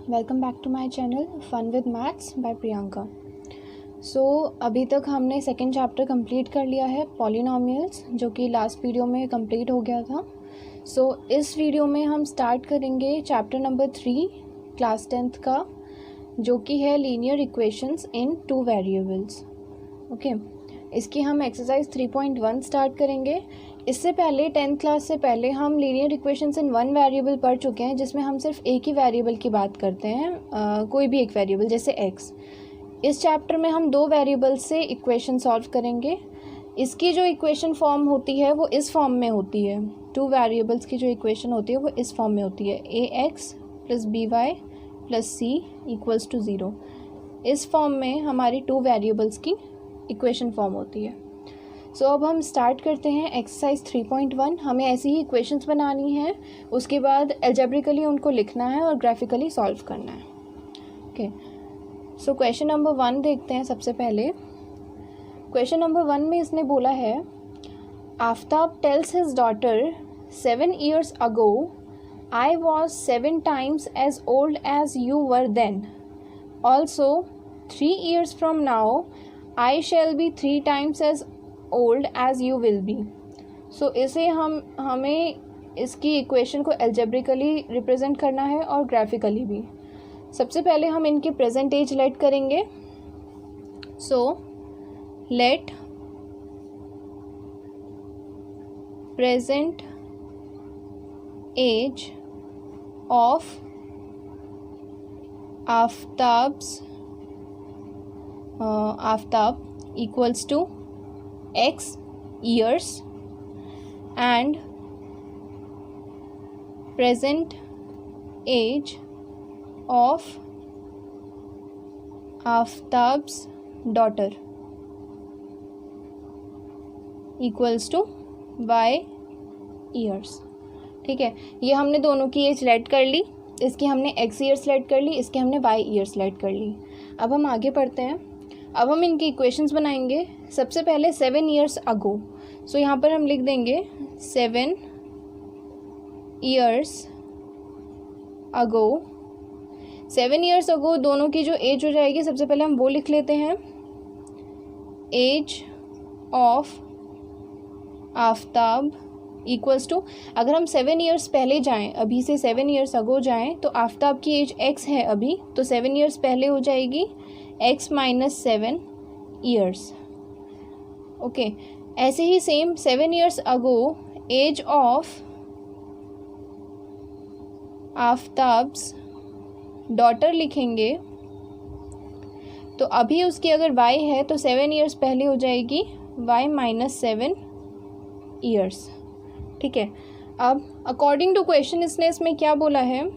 Welcome back to my channel Fun with Maths by Priyanka. So अभी तक हमने second chapter complete कर लिया है पॉलिनोमियल्स, जो कि लास्ट वीडियो में कंप्लीट हो गया था। इस वीडियो में हम स्टार्ट करेंगे चैप्टर नंबर 3 क्लास 10th का, जो कि है लीनियर इक्वेशंस इन 2 वेरिएबल्स। ओके, इसकी हम एक्सरसाइज 3.1 स्टार्ट करेंगे। इससे पहले 10th क्लास से पहले हम लीनियर इक्वेशंस इन 1 वेरिएबल पढ़ चुके हैं, जिसमें हम सिर्फ एक ही वेरिएबल की बात करते हैं, कोई भी एक वेरिएबल जैसे x। इस चैप्टर में हम 2 वेरिएबल से इक्वेशन सॉल्व करेंगे। इसकी जो इक्वेशन फॉर्म होती है वो इस फॉर्म में होती है। 2 वेरिएबल्स की जो इक्वेशन होती है वो इस फॉर्म में होती है, ax + by + c = 0। इस फॉर्म में हमारी 2 वेरिएबल्स की इक्वेशन फॉर्म होती है। अब हम स्टार्ट करते हैं एक्सरसाइज 3.1। हमें ऐसी ही इक्वेशंस बनानी है, उसके बाद एल्जेब्रिकली उनको लिखना है और ग्राफिकली सॉल्व करना है। ओके, क्वेश्चन नंबर 1 देखते हैं। सबसे पहले क्वेश्चन नंबर 1 में इसने बोला है, Aftab tales his daughter 7 years ago I was 7 times as old as you were then. Also 3 years from now I shall be 3 times as old as you will be. इसे हमें इसकी इक्वेशन को algebraically represent करना है और graphically भी। सबसे पहले हम इनके प्रेजेंट एज लेट करेंगे। Let present age of Aftab equals to x years and present age of Aftab's daughter equals to y years। ठीक है, ये हमने दोनों की एज लेट कर ली। इसकी हमने x ईयर्स लेट कर ली, इसकी हमने y ईयर्स लेट कर ली। अब हम आगे पढ़ते हैं। अब हम इनकी इक्वेशंस बनाएंगे। सबसे पहले 7 years ago, यहाँ पर हम लिख देंगे 7 years ago। 7 years ago दोनों की जो एज हो जाएगी, सबसे पहले हम वो लिख लेते हैं, age of Aftab equals to, अगर हम 7 years पहले जाएं, अभी से 7 years ago जाएं, तो आफ्ताब की एज x है अभी, तो 7 years पहले हो जाएगी x - 7 years। ओके, ऐसे ही same 7 years ago age of Aftab's daughter लिखेंगे, तो अभी उसकी अगर y है तो 7 years पहले हो जाएगी y - 7 years। ठीक है, अब अकॉर्डिंग टू क्वेश्चन इसमें क्या बोला है?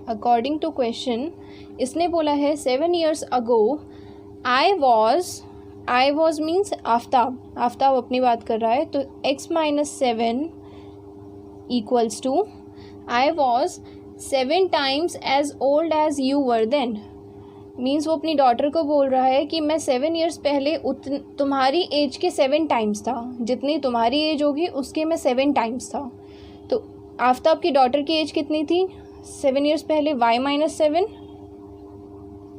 अकॉर्डिंग टू क्वेश्चन इसने बोला है 7 years ago I was means Aftab अपनी बात कर रहा है, तो x - 7 equals to I was 7 times as old as you were then। Means वो अपनी डॉटर को बोल रहा है कि मैं 7 years पहले तुम्हारी एज के 7 टाइम्स था, जितनी तुम्हारी एज होगी उसके मैं 7 टाइम्स था। तो आफ्ताब की डॉटर की एज कितनी थी 7 years पहले? y - 7,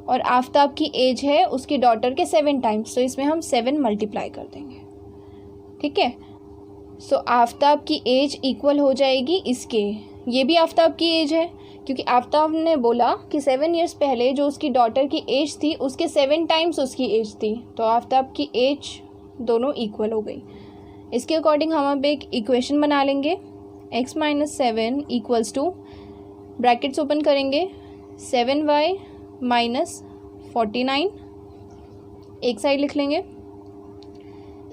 और आफ्ताब की एज है उसकी डॉटर के 7 टाइम्स, तो इसमें हम 7 मल्टीप्लाई कर देंगे। ठीक है, आफ्ताब की एज इक्वल हो जाएगी इसके, ये भी आफ्ताब की एज है, क्योंकि आफ्ताब ने बोला कि 7 years पहले जो उसकी डॉटर की एज थी उसके 7 टाइम्स उसकी एज थी, तो आफ्ताब की एज दोनों इक्वल हो गई। इसके अकॉर्डिंग हम अब एक इक्वेशन बना लेंगे, x - 7 equals to, brackets open करेंगे, 7y - 49, एक साइड लिख लेंगे,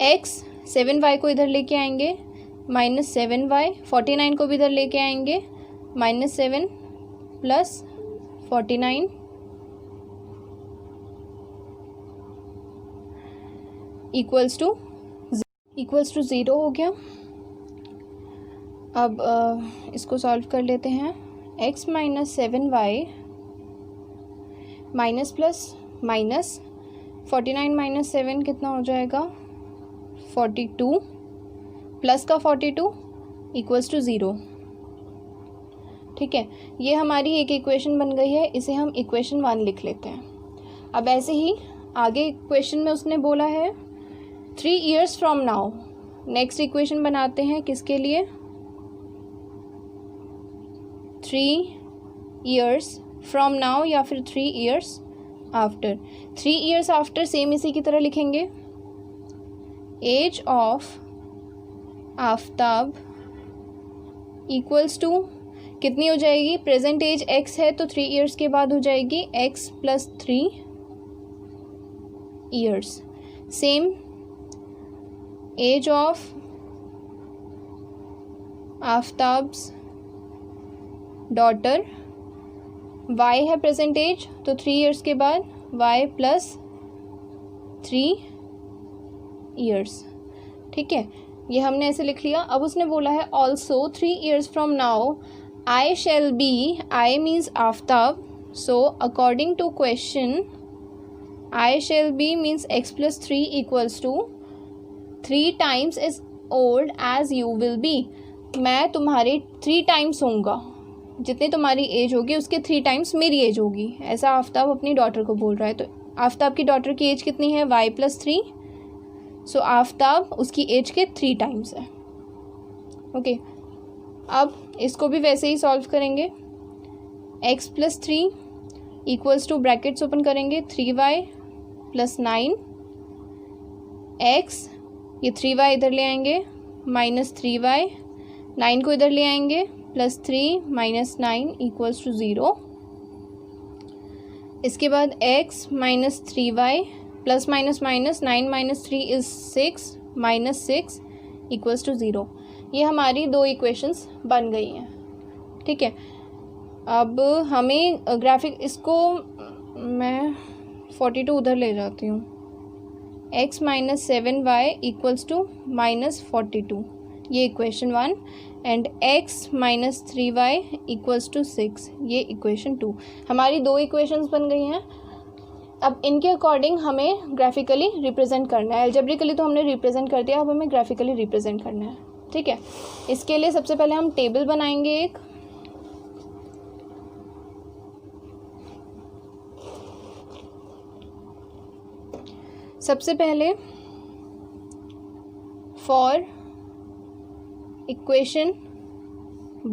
x 7y को इधर लेके आएंगे, -7y 49 को भी इधर लेके आएंगे, -7 + 49 इक्वल्स टू 0 हो गया। अब इसको सॉल्व कर लेते हैं। x - 7y minus plus minus 49 - 7 कितना हो जाएगा 42 प्लस का 42 इक्वल्स टू 0। ठीक है, ये हमारी एक इक्वेशन बन गई है, इसे हम इक्वेशन 1 लिख लेते हैं। अब ऐसे ही आगे क्वेश्चन में उसने बोला है 3 years from now. Next equation बनाते हैं किसके लिए, 3 years फ्रॉम नाउ या फिर 3 years after. 3 years after same इसी की तरह लिखेंगे, एज ऑफ आफ्ताब इक्वल्स टू कितनी हो जाएगी, प्रेजेंट एज x है तो 3 years के बाद हो जाएगी x + 3 years। Same age of Aftab's daughter, y है प्रेजेंट एज तो 3 years के बाद y + 3 years। ठीक है, ये हमने ऐसे लिख लिया। अब उसने बोला है also 3 years from now I shall be, I means Aftab, so according to question I shall be means x + 3 equals to 3 times as old as you will be। मैं तुम्हारे 3 times होऊंगा, जितनी तुम्हारी एज होगी उसके 3 times मेरी एज होगी, ऐसा आफ्ताब अपनी डॉटर को बोल रहा है। तो आफ्ताब की डॉटर की एज कितनी है, y + 3, सो आफ्ताब उसकी एज के 3 times है। ओके, अब इसको भी वैसे ही सॉल्व करेंगे, x + 3 equals to brackets open करेंगे 3y + 9 x, ये 3y इधर ले आएंगे -3y, 9 को इधर ले आएंगे +3 - 9 इक्वल्स टू 0। इसके बाद x - 3y plus minus minus 9 - 3 is 6 -6 equals to 0। ये हमारी 2 इक्वेशंस बन गई हैं। ठीक है, अब हमें ग्राफिक, इसको मैं 42 उधर ले जाती हूँ, x - 7y इक्वल्स टू -42, ये equation 1, and x - 3y equals to 6, ये इक्वेशन 2। हमारी 2 इक्वेशंस बन गई हैं। अब इनके अकॉर्डिंग हमें ग्राफिकली रिप्रेजेंट करना है। अलजेब्रिकली तो हमने रिप्रेजेंट कर दिया, अब हमें ग्राफिकली रिप्रेजेंट करना है। ठीक है, इसके लिए सबसे पहले हम टेबल बनाएंगे एक। सबसे पहले फॉर इक्वेशन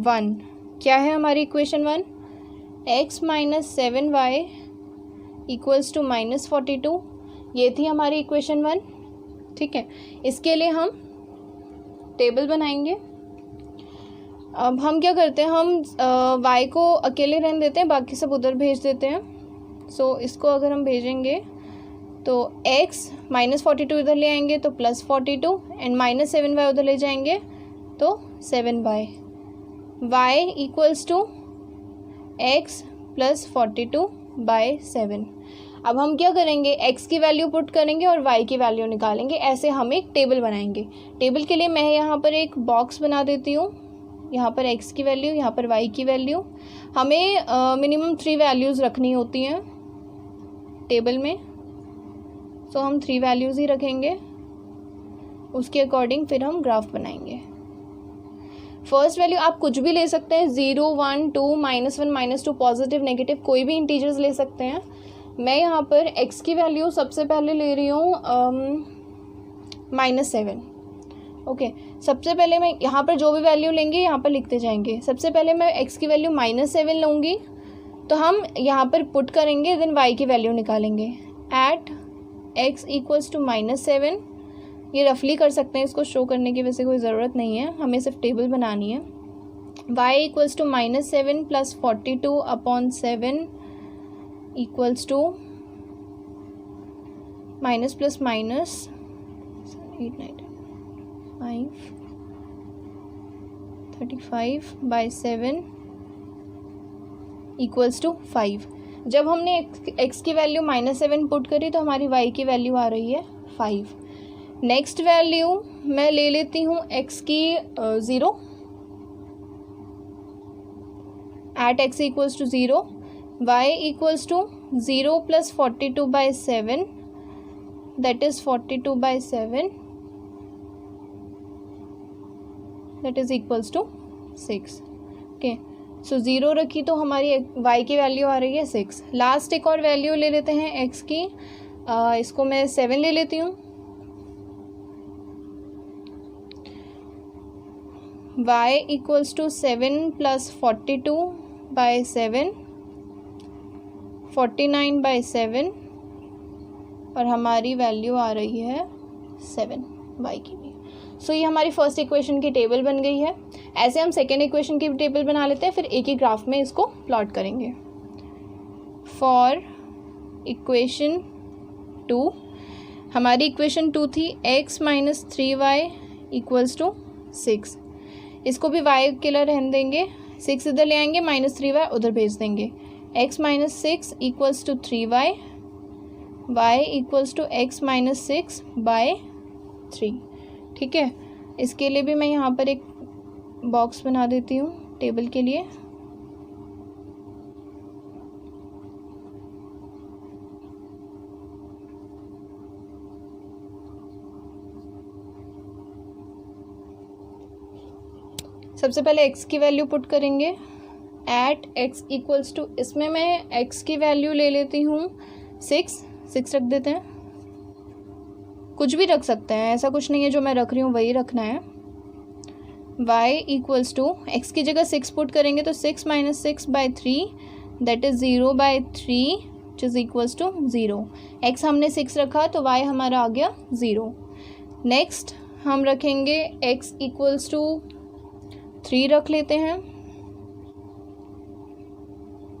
1, क्या है हमारी equation 1, x - 7y equals to -42, ये थी हमारी इक्वेशन 1। ठीक है, इसके लिए हम टेबल बनाएंगे। अब हम क्या करते हैं, हम y को अकेले रहने देते हैं, बाकी सब उधर भेज देते हैं। सो इसको अगर हम भेजेंगे तो x -42 इधर ले आएंगे तो +42, एंड -7y उधर ले जाएंगे तो 7y, y equals to x + 42/7। अब हम क्या करेंगे, x की वैल्यू पुट करेंगे और y की वैल्यू निकालेंगे। ऐसे हम एक टेबल बनाएंगे। टेबल के लिए मैं यहाँ पर एक बॉक्स बना देती हूँ, यहाँ पर x की वैल्यू, यहाँ पर y की वैल्यू। हमें मिनिमम 3 वैल्यूज़ रखनी होती हैं टेबल में, सो हम 3 वैल्यूज़ ही रखेंगे। उसके अकॉर्डिंग फिर हम ग्राफ बनाएंगे। फर्स्ट वैल्यू आप कुछ भी ले सकते हैं, 0 1 2 -1 -2, पॉजिटिव नेगेटिव कोई भी इंटीजर्स ले सकते हैं। मैं यहाँ पर x की वैल्यू सबसे पहले ले रही हूँ -7। ओके, सबसे पहले मैं यहाँ पर जो भी वैल्यू लेंगे यहाँ पर लिखते जाएंगे। सबसे पहले मैं x की वैल्यू -7 लूँगी, तो हम यहाँ पर पुट करेंगे, देन y की वैल्यू निकालेंगे। एट x इक्वल्स टू -7, ये रफली कर सकते हैं, इसको शो करने की वैसे कोई ज़रूरत नहीं है, हमें सिर्फ टेबल बनानी है। y equals to -7 + 42/7 equals to minus plus minus 8 9 5 35/7 equals to 5। जब हमने x की वैल्यू -7 पुट करी तो हमारी y की वैल्यू आ रही है 5। नेक्स्ट वैल्यू मैं ले लेती हूँ x की 0, at x equals to 0, y equals to 0 + 42/7, that is 42/7, that is equals to 6। Okay, so 0 रखी तो हमारी y की वैल्यू आ रही है 6। लास्ट एक और वैल्यू ले लेते हैं x की, इसको मैं 7 ले लेती हूँ। y इक्वल्स टू 7 प्लस 42/7, 49/7, और हमारी वैल्यू आ रही है 7 y की भी। सो ये हमारी फर्स्ट इक्वेशन की टेबल बन गई है। ऐसे हम सेकेंड इक्वेशन की टेबल बना लेते हैं, फिर एक ही ग्राफ में इसको प्लॉट करेंगे। फॉर इक्वेशन 2, हमारी इक्वेशन 2 थी x minus 3y equals to 6। इसको भी y के लिए रहने देंगे, 6 इधर ले आएंगे, -3y उधर भेज देंगे। x minus 6 equals to 3y, y equals to x minus 6/3। ठीक है, इसके लिए भी मैं यहाँ पर एक बॉक्स बना देती हूँ टेबल के लिए। सबसे पहले x की वैल्यू पुट करेंगे एट x इक्वल्स टू, इसमें मैं x की वैल्यू ले लेती हूँ 6 रख देते हैं, कुछ भी रख सकते हैं, ऐसा कुछ नहीं है जो मैं रख रही हूँ वही रखना है। y इक्वल्स टू, x की जगह 6 पुट करेंगे तो 6 minus 6/3 that is 0/3 which is equals to 0। x हमने 6 रखा तो y हमारा आ गया 0। नेक्स्ट हम रखेंगे x इक्वल्स टू 3 रख लेते हैं,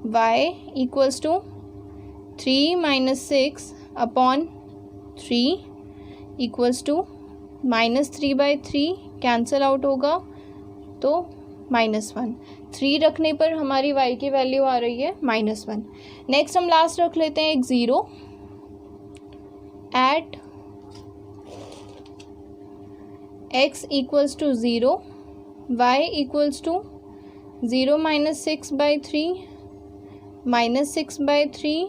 y equals to 3 minus 6/3 equals to -3/3, cancel out होगा तो -1। 3 रखने पर हमारी y की वैल्यू आ रही है -1। नेक्स्ट हम लास्ट रख लेते हैं एक 0 at x equals to 0, y equals to 0 minus 6/3 -6/3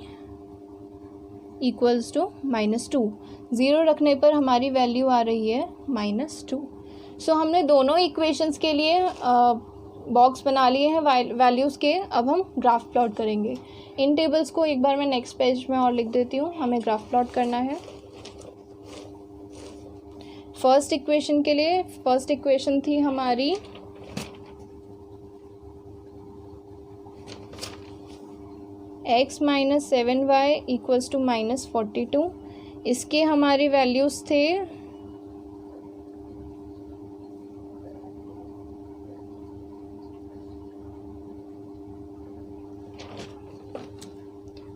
equals to -2। 0 रखने पर हमारी वैल्यू आ रही है -2। सो हमने दोनों इक्वेशंस के लिए बॉक्स बना लिए हैं वैल्यूज़ के। अब हम ग्राफ प्लॉट करेंगे। इन टेबल्स को एक बार मैं नेक्स्ट पेज में और लिख देती हूँ, हमें ग्राफ प्लॉट करना है। फर्स्ट इक्वेशन के लिए, फर्स्ट इक्वेशन थी हमारी x minus 7y equals to -42। इसके हमारी वैल्यूज़ थे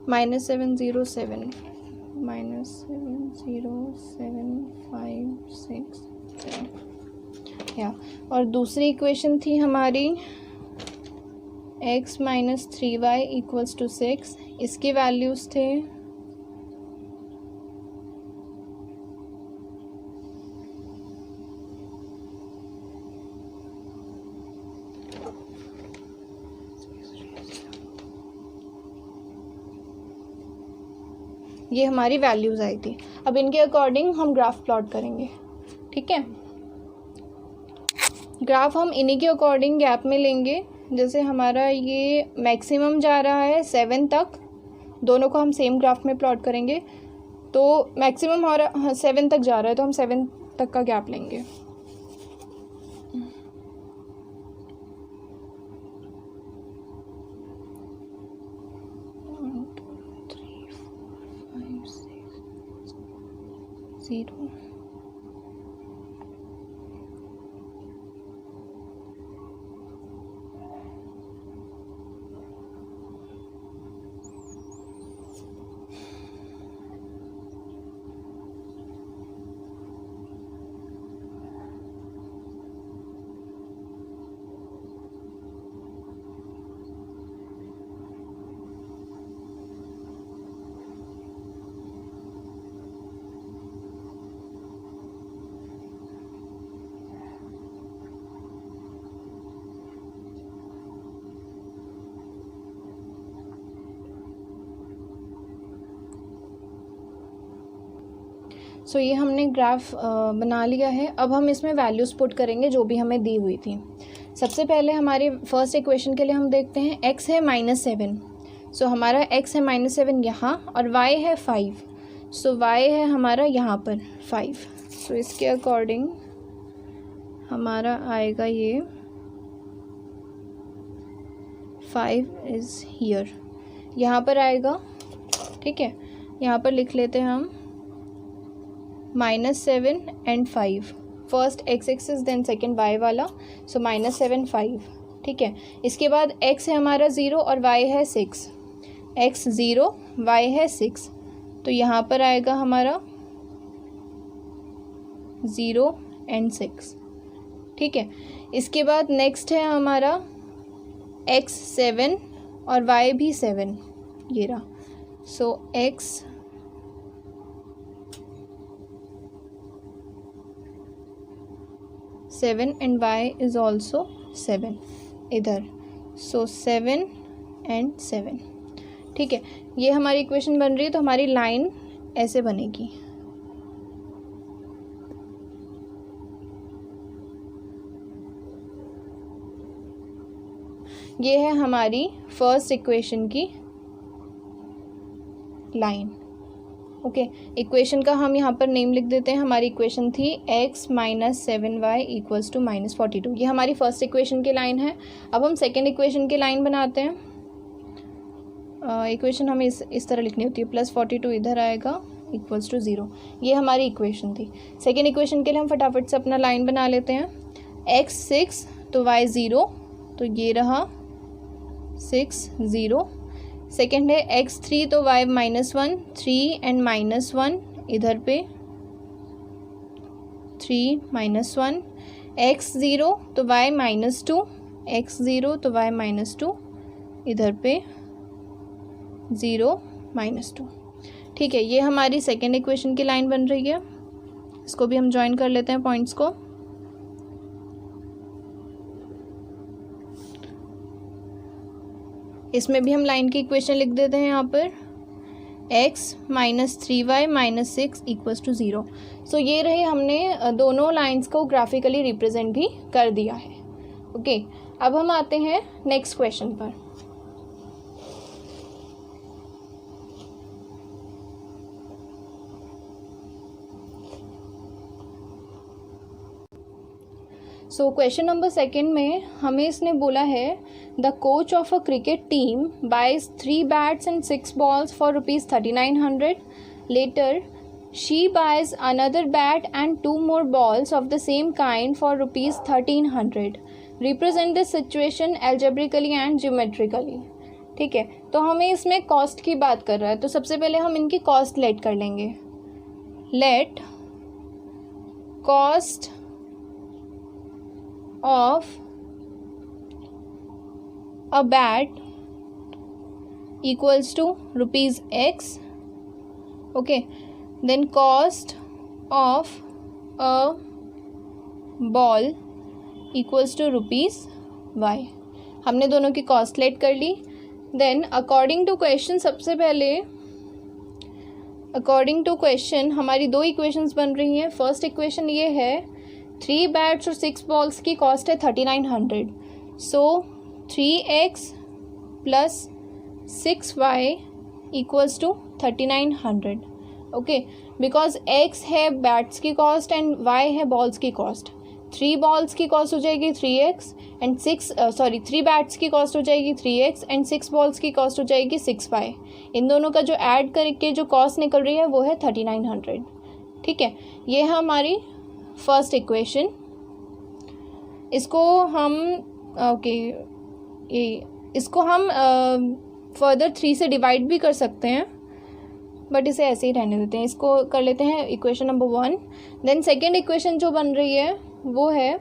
-707 -70757 या, और दूसरी इक्वेशन थी हमारी x minus 3y equals to 6। इसकी वैल्यूज़ थे ये हमारी वैल्यूज़ आई थी। अब इनके अकॉर्डिंग हम ग्राफ प्लॉट करेंगे। ठीक है, ग्राफ हम इन्हीं के अकॉर्डिंग गैप में लेंगे। जैसे हमारा ये मैक्सिमम जा रहा है 7 तक, दोनों को हम सेम ग्राफ में प्लॉट करेंगे। तो मैक्सिमम हमारा 7 तक जा रहा है तो हम 7 तक का गैप लेंगे। ज़ीरो सो ये हमने ग्राफ बना लिया है। अब हम इसमें वैल्यूज़ पुट करेंगे जो भी हमें दी हुई थी। सबसे पहले हमारे फर्स्ट इक्वेशन के लिए हम देखते हैं x है -7, सो हमारा x है -7 यहाँ और y है 5, सो y है हमारा यहाँ पर 5। सो इसके अकॉर्डिंग हमारा आएगा ये 5 इज़ हियर, यहाँ पर आएगा। ठीक है, यहाँ पर लिख लेते हैं हम -7 and 5, first x axis then second y वाला, सो -7 5। ठीक है, इसके बाद x है हमारा 0 और y है 6, x 0 y है 6, तो यहाँ पर आएगा हमारा 0 एंड 6। ठीक है, इसके बाद नेक्स्ट है हमारा x 7 और y भी 7, ये रहा, सो x 7 and y is also 7 इधर, सो 7 एंड 7। ठीक है, ये हमारी इक्वेशन बन रही है, तो हमारी लाइन ऐसे बनेगी। ये है हमारी फर्स्ट इक्वेशन की लाइन। ओके, इक्वेशन का हम यहाँ पर नेम लिख देते हैं। हमारी इक्वेशन थी x - 7y = -42। ये हमारी फर्स्ट इक्वेशन की लाइन है। अब हम सेकेंड इक्वेशन की लाइन बनाते हैं। इक्वेशन हमें इस तरह लिखनी होती है, +42 इधर आएगा = 0। ये हमारी इक्वेशन थी। सेकेंड इक्वेशन के लिए हम फटाफट से अपना लाइन बना लेते हैं। x 6 तो y 0, तो ये रहा 6 0। सेकेंड है x 3 तो y -1, 3 एंड -1 इधर पे 3 -1। x 0 तो y -2, x 0 तो y -2 इधर पे 0 -2। ठीक है, ये हमारी सेकेंड इक्वेशन की लाइन बन रही है। इसको भी हम ज्वाइन कर लेते हैं पॉइंट्स को। इसमें भी हम लाइन की इक्वेशन लिख देते हैं यहाँ पर x - 3y - 6 = 0। सो ये रहे, हमने दोनों लाइंस को ग्राफिकली रिप्रेजेंट भी कर दिया है। ओके, अब हम आते हैं नेक्स्ट क्वेश्चन पर। सो क्वेश्चन नंबर सेकेंड में हमें इसने बोला है the coach of a cricket team buys 3 bats and 6 balls for ₹3900। Later she buys another bat and 2 more balls of the same kind for ₹1300। Represent this situation algebraically and geometrically. ठीक है, तो हमें इसमें कॉस्ट की बात कर रहा है, तो सबसे पहले हम इनकी कॉस्ट लेट कर लेंगे। Let cost of a bat equals to ₹x. Okay, then cost of a ball equals to ₹y। हमने दोनों की कॉस्ट लेट कर ली। देन अकॉर्डिंग टू क्वेश्चन, सबसे पहले अकॉर्डिंग टू क्वेश्चन हमारी दो इक्वेशंस बन रही हैं। फर्स्ट इक्वेशन ये है 3 बैट्स और 6 balls की कॉस्ट है 3900। सो 3x + 6y = 3900। Okay, because x है बैट्स की कॉस्ट एंड y है बॉल्स की कॉस्ट। 3 balls की कॉस्ट हो जाएगी 3x एंड 3 बैट्स की कॉस्ट हो जाएगी 3x एंड 6 balls की कॉस्ट हो जाएगी 6y। इन दोनों का जो ऐड करके जो कॉस्ट निकल रही है वो है 3900। ठीक है, ये है हमारी फर्स्ट इक्वेशन। इसको हम इसको हम फर्दर 3 से डिवाइड भी कर सकते हैं, बट इसे ऐसे ही रहने देते हैं। इसको कर लेते हैं equation number 1। Then second equation जो बन रही है वो है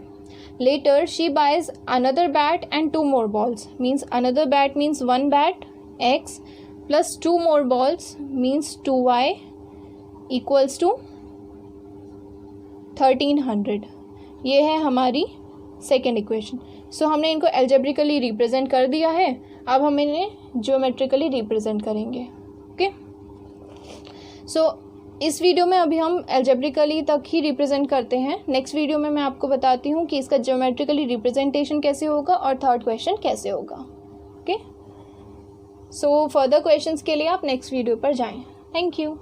later she buys another bat and 2 more balls। Means another bat means 1 bat x + 2 more balls means 2y = 1300। ये है हमारी सेकेंड इक्वेशन। सो हमने इनको एल्जेब्रिकली रिप्रेजेंट कर दिया है, अब हम इन्हें ज्योमेट्रिकली रिप्रेजेंट करेंगे। ओके, सो इस वीडियो में अभी हम एल्जेब्रिकली तक ही रिप्रेजेंट करते हैं। नेक्स्ट वीडियो में मैं आपको बताती हूँ कि इसका ज्योमेट्रिकली रिप्रेजेंटेशन कैसे होगा और थर्ड क्वेश्चन कैसे होगा। ओके, सो फर्दर क्वेश्चंस के लिए आप नेक्स्ट वीडियो पर जाएं। Thank you.